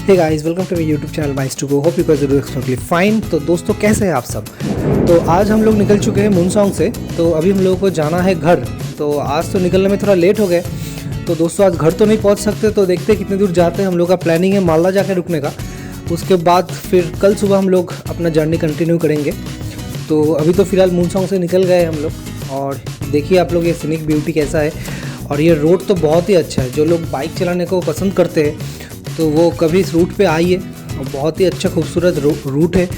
Hey guys, welcome to my YouTube channel mice to go. Hope you guys are doing extremely fine. तो दोस्तों, कैसे हैं आप सब। तो आज हम लोग निकल चुके हैं मुनसोंग से। तो अभी हम लोगों को जाना है घर। तो आज तो निकलने में थोड़ा लेट हो गए। तो दोस्तों, आज घर तो नहीं पहुंच सकते, तो देखते हैं कितने दूर जाते हैं। हम लोग का प्लानिंग है मालदा जाके रुकने का। उसके बाद फिर कल सुबह हम लोग अपना जर्नी कंटिन्यू करेंगे। तो अभी तो फ़िलहाल मुनसोंग से निकल गए हम लोग। और देखिए आप लोग, ये सीनिक ब्यूटी कैसा है। और ये रोड तो बहुत ही अच्छा है। जो लोग बाइक चलाने को पसंद करते हैं तो वो कभी इस रूट पे आइए। और बहुत ही अच्छा खूबसूरत रूट है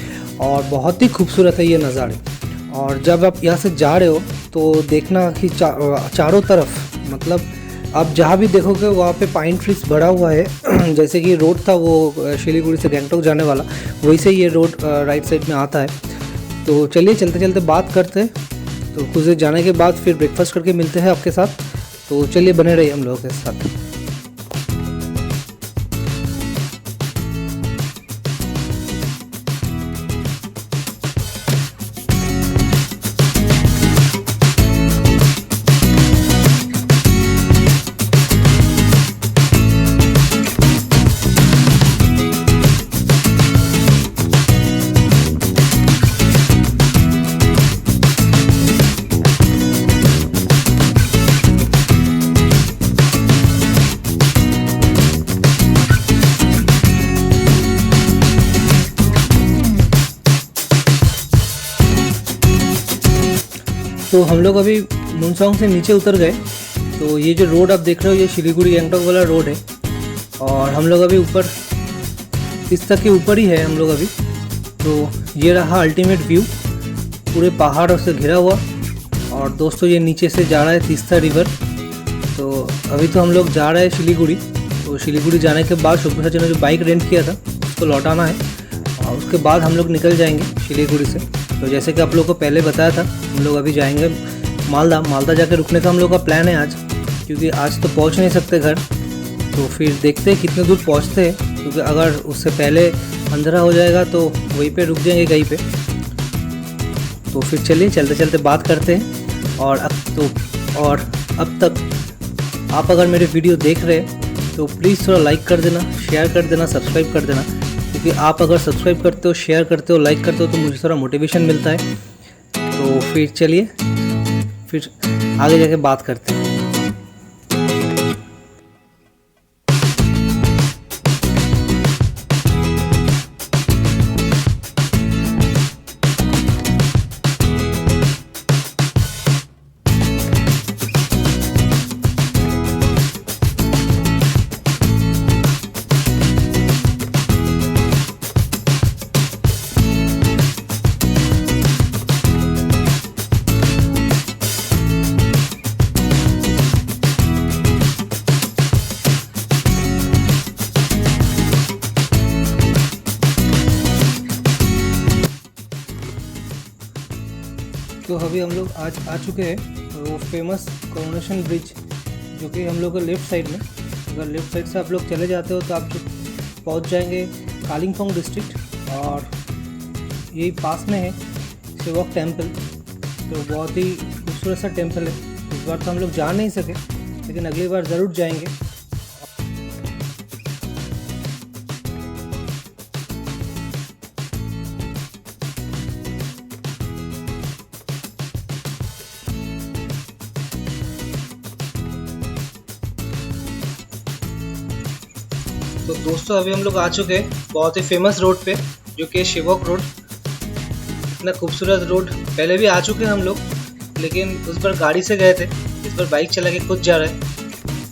और बहुत ही खूबसूरत है ये नज़ारे। और जब आप यहाँ से जा रहे हो तो देखना कि चारों तरफ, मतलब आप जहाँ भी देखोगे वहाँ पे पाइन ट्रीज भरा हुआ है। जैसे कि रोड था वो सिलीगुड़ी से गंगटोक जाने वाला, वैसे ये रोड राइट साइड में आता है। तो चलिए चलते चलते बात करते हैं। तो कुछ देर जाने के बाद फिर ब्रेकफास्ट करके मिलते हैं आपके साथ। तो चलिए बने रहिए हम लोगों के साथ। तो हम लोग अभी मुनसोंग से नीचे उतर गए। तो ये जो रोड आप देख रहे हो, ये सिलीगुड़ी गंगटोक वाला रोड है। और हम लोग अभी ऊपर तीस्ता के ऊपर ही है हम लोग अभी। तो ये रहा अल्टीमेट व्यू, पूरे पहाड़ों से घिरा हुआ। और दोस्तों, ये नीचे से जा रहा है तीस्ता रिवर। तो अभी तो हम लोग जा रहे हैं सिलीगुड़ी। तो सिलीगुड़ी जाने के बाद सुबह जी ने जो बाइक रेंट किया था उसको लौटाना है। और उसके बाद हम लोग निकल जाएंगे सिलीगुड़ी से। तो जैसे कि आप लोगों को पहले बताया था, हम लोग अभी जाएंगे मालदा जाके रुकने का हम लोग का प्लान है आज। क्योंकि आज तो पहुंच नहीं सकते घर। तो फिर देखते हैं कितने दूर पहुंचते हैं। क्योंकि अगर उससे पहले अंधेरा हो जाएगा तो वहीं पे रुक जाएंगे कहीं पे। तो फिर चलिए चलते चलते बात करते हैं। और अब तक आप अगर मेरे वीडियो देख रहे हैं तो प्लीज़ थोड़ा लाइक कर देना, शेयर कर देना, सब्सक्राइब कर देना। क्योंकि आप अगर सब्सक्राइब करते हो, शेयर करते हो, लाइक करते हो तो मुझे थोड़ा मोटिवेशन मिलता है। तो फिर चलिए फिर आगे जाके बात करते हैं। तो अभी हम लोग आज आ चुके हैं वो फेमस कोरोनेशन ब्रिज, जो कि हम लोग को लेफ़्ट साइड में, अगर लेफ़्ट साइड से आप लोग चले जाते हो तो आप पहुंच जाएंगे कालिम्पोंग डिस्ट्रिक्ट। और यही पास में है शिवक टेम्पल। तो बहुत ही खूबसूरत सा टेम्पल है। इस बार तो हम लोग जा नहीं सके, लेकिन अगली बार ज़रूर जाएंगे। तो दोस्तों, अभी हम लोग आ चुके हैं बहुत ही फेमस रोड पे, जो कि शिवक रोड। इतना खूबसूरत रोड पहले भी आ चुके हैं हम लोग, लेकिन उस बार गाड़ी से गए थे। इस बार बाइक चला के खुद जा रहे हैं।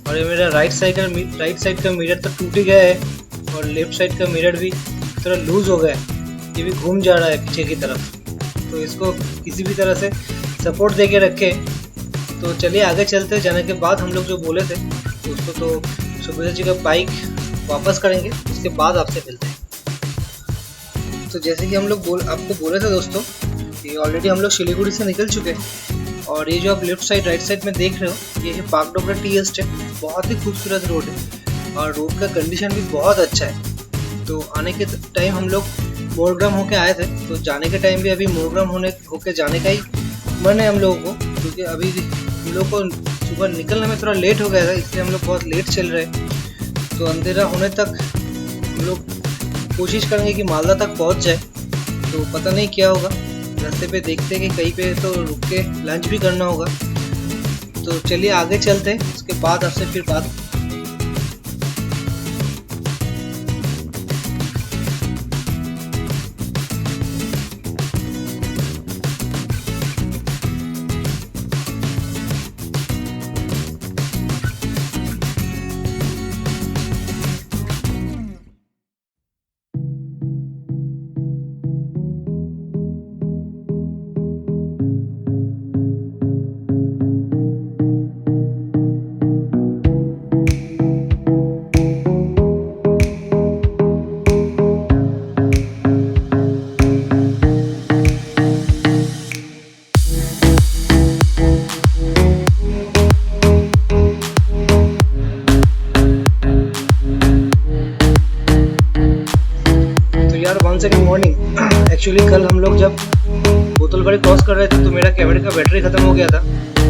और ये मेरा राइट साइड का मिरर तो टूट ही गया है। और लेफ्ट साइड का मिरर भी थोड़ा लूज़ हो गया है। ये भी घूम जा रहा है पीछे की तरफ। तो इसको किसी भी तरह से सपोर्ट दे के रखे। तो चलिए आगे चलते हैं। जाने के बाद हम लोग जो बोले थे उसको, तो सुबह जी का बाइक वापस करेंगे, उसके बाद आपसे मिलते हैं। तो जैसे कि हम लोग आपको बोले थे दोस्तों कि ऑलरेडी हम लोग सिलीगुड़ी से निकल चुके हैं। और ये जो आप लेफ्ट साइड राइट साइड में देख रहे हो, ये है पाकडोगरा टी एस्टेट। बहुत ही खूबसूरत रोड है और रोड का कंडीशन भी बहुत अच्छा है। तो आने के टाइम हम लोग मोरग्राम होके आए थे, तो जाने के टाइम भी अभी मोरग्राम होके जाने का ही मन है हम लोगों को। क्योंकि अभी हम लोग को सुबह निकलने में थोड़ा लेट हो गया था, इसलिए हम लोग बहुत लेट चल रहे हैं। तो अंधेरा होने तक हम लोग कोशिश करेंगे कि मालदा तक पहुंच जाए, तो पता नहीं क्या होगा। रास्ते पे देखते हैं कि कहीं पे तो रुक के लंच भी करना होगा। तो चलिए आगे चलते हैं, उसके बाद आपसे फिर बात। तो यार वन सेकेंड मॉर्निंग, एक्चुअली कल हम लोग जब बोतलबाड़ी क्रॉस कर रहे थे तो मेरा कैमरे का बैटरी ख़त्म हो गया था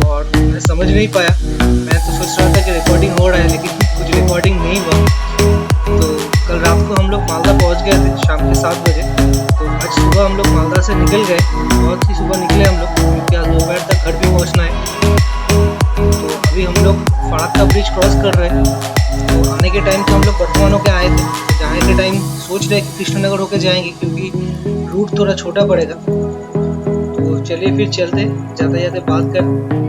और मैं समझ नहीं पाया। मैं तो सोच रहा था कि रिकॉर्डिंग हो रहा है, लेकिन कुछ रिकॉर्डिंग नहीं हुआ। तो कल रात को हम लोग मालदा पहुंच गए थे शाम के 7 बजे। तो आज सुबह हम लोग मालदा से निकल गए, बहुत ही सुबह निकले हम लोग, क्योंकि आज दोपहर तक घर भी पहुँचना है। तो अभी हम लोग फड़क का ब्रिज क्रॉस कर रहे हैं। तो आने के टाइम तो हम लोग वर्धमान होके आए थे, जाने के टाइम सोच रहे कि कृष्णनगर होके जाएंगे, क्योंकि रूट थोड़ा छोटा पड़ेगा। तो चलिए फिर चलते, जाते जाते बात कर।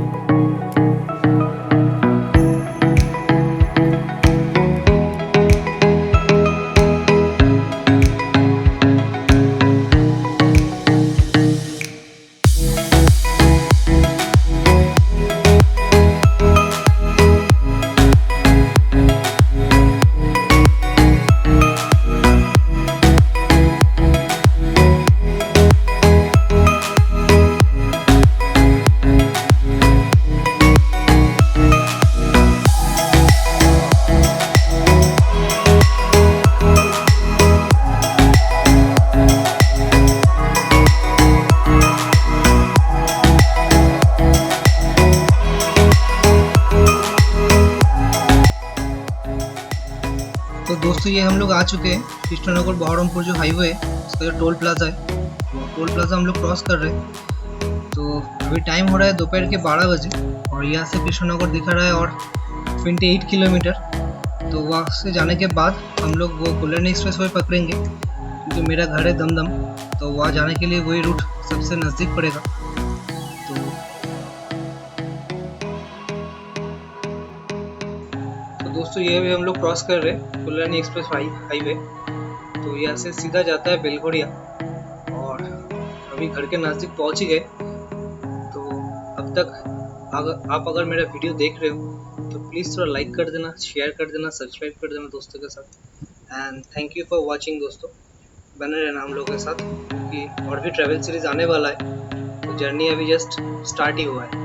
तो दोस्तों ये हम लोग आ चुके हैं कृष्णनगर बहरमपुर जो हाईवे है, उसका जो टोल प्लाजा है, वो टोल प्लाजा हम लोग क्रॉस कर रहे हैं। तो अभी टाइम हो रहा है दोपहर के 12 बजे और यहाँ से कृष्णनगर दिखा रहा है और 28 किलोमीटर। तो वहाँ से जाने के बाद हम लोग वो कल्याणी एक्सप्रेस वे पकड़ेंगे, क्योंकि मेरा घर है दमदम, तो वहाँ जाने के लिए वही रूट सबसे नज़दीक पड़ेगा। तो दोस्तों ये भी हम लोग क्रॉस कर रहे हैं कल्याणी एक्सप्रेस हाईवे। तो यहाँ से सीधा जाता है बेलघोरिया और अभी घर के नज़दीक पहुँच ही गए। तो अब तक आप अगर मेरा वीडियो देख रहे हो तो प्लीज़ थोड़ा लाइक कर देना, शेयर कर देना, सब्सक्राइब कर देना दोस्तों के साथ। And thank you for watching दोस्तों, बने रहना हम लोगों के साथ, क्योंकि और भी ट्रैवल सीरीज आने वाला है। तो जर्नी अभी जस्ट स्टार्ट ही हुआ है।